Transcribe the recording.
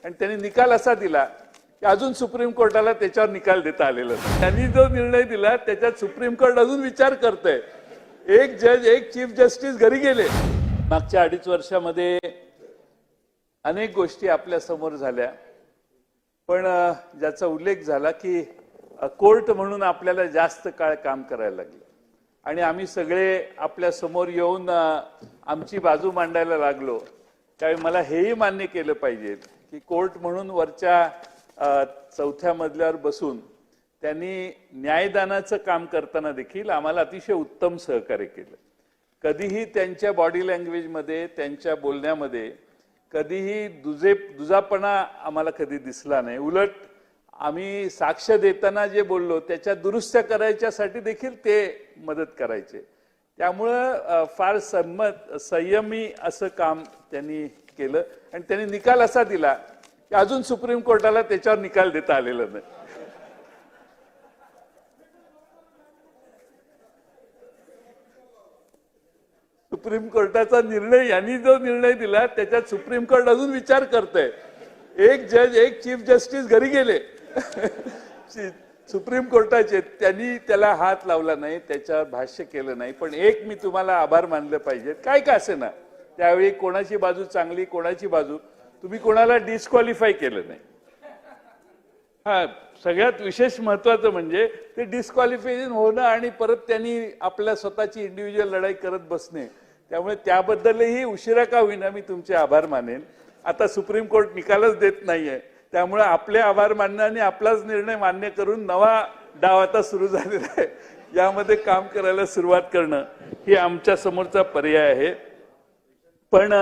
आणि त्यांनी निकाल असा दिला की अजून सुप्रीम कोर्टाला त्याच्यावर निकाल देता आलेला नाही। त्यांनी जो निर्णय दिला त्याच्यात सुप्रीम कोर्ट अजून विचार करतंय। एक जज एक चीफ जस्टिस घरी गेले। मागच्या 2.5 वर्षामध्ये अनेक गोष्टी आपल्या समोर झाल्या, पण ज्याचा उल्लेख झाला की कोर्ट म्हणून आपल्याला जास्त काळ काम करायला लागलं आणि आम्ही सगळे आपल्या समोर येऊन आमची बाजू मांडायला लागलो। त्यावेळी मला हेही मान्य केलं पाहिजे की कोर्ट म्हणून वरच्या 4थ्या मजल्यावर बसून त्यांनी न्यायदानाचं काम करताना देखील आम्हाला अतिशय उत्तम सहकार्य केलं। कधीही त्यांच्या बॉडी लँग्वेजमध्ये त्यांच्या बोलण्यामध्ये कधीही दुजापणा आम्हाला कधी दिसला नाही। उलट आम्ही साक्ष देताना जे बोललो त्याच्या दुरुस्त्या करायच्यासाठी देखील ते मदत करायचे। त्यामुळे फार संयमी असं काम त्यांनी केलं आणि त्यांनी निकाल असा दिला की अजून सुप्रीम कोर्टाला त्याच्यावर निकाल देता आलेला नाही। सुप्रीम कोर्टाचा निर्णय यांनी जो निर्णय दिला त्याच्यात सुप्रीम कोर्ट अजून विचार करतंय। एक जज एक चीफ जस्टिस घरी गेले सुप्रीम कोर्टाचे, त्यांनी त्याला हात लावला नाही, त्याच्यावर भाष्य केलं नाही। पण एक मी तुम्हाला आभार मानले पाहिजे, काय का असे ना त्यावेळी कोणाची बाजू चांगली कोणाची बाजू, तुम्ही कोणाला डिस्क्वालिफाय केलं नाही। हा सगळ्यात विशेष महत्वाचं म्हणजे ते डिस्क्वालिफिकेशन होणं आणि परत त्यांनी आपल्या स्वतःची इंडिव्हिज्युअल लढाई करत बसणे। त्यामुळे त्याबद्दलही उशिरा का होईना मी तुमचे आभार मानेन। आता सुप्रीम कोर्ट निकालच देत नाहीये, त्यामुळे आपले आभार मानणं आणि आपलाच निर्णय मान्य करून नवा डाव आता सुरू झालेला आहे। यामध्ये काम करायला सुरुवात करणं ही आमच्या समोरचा पर्याय आहे। पण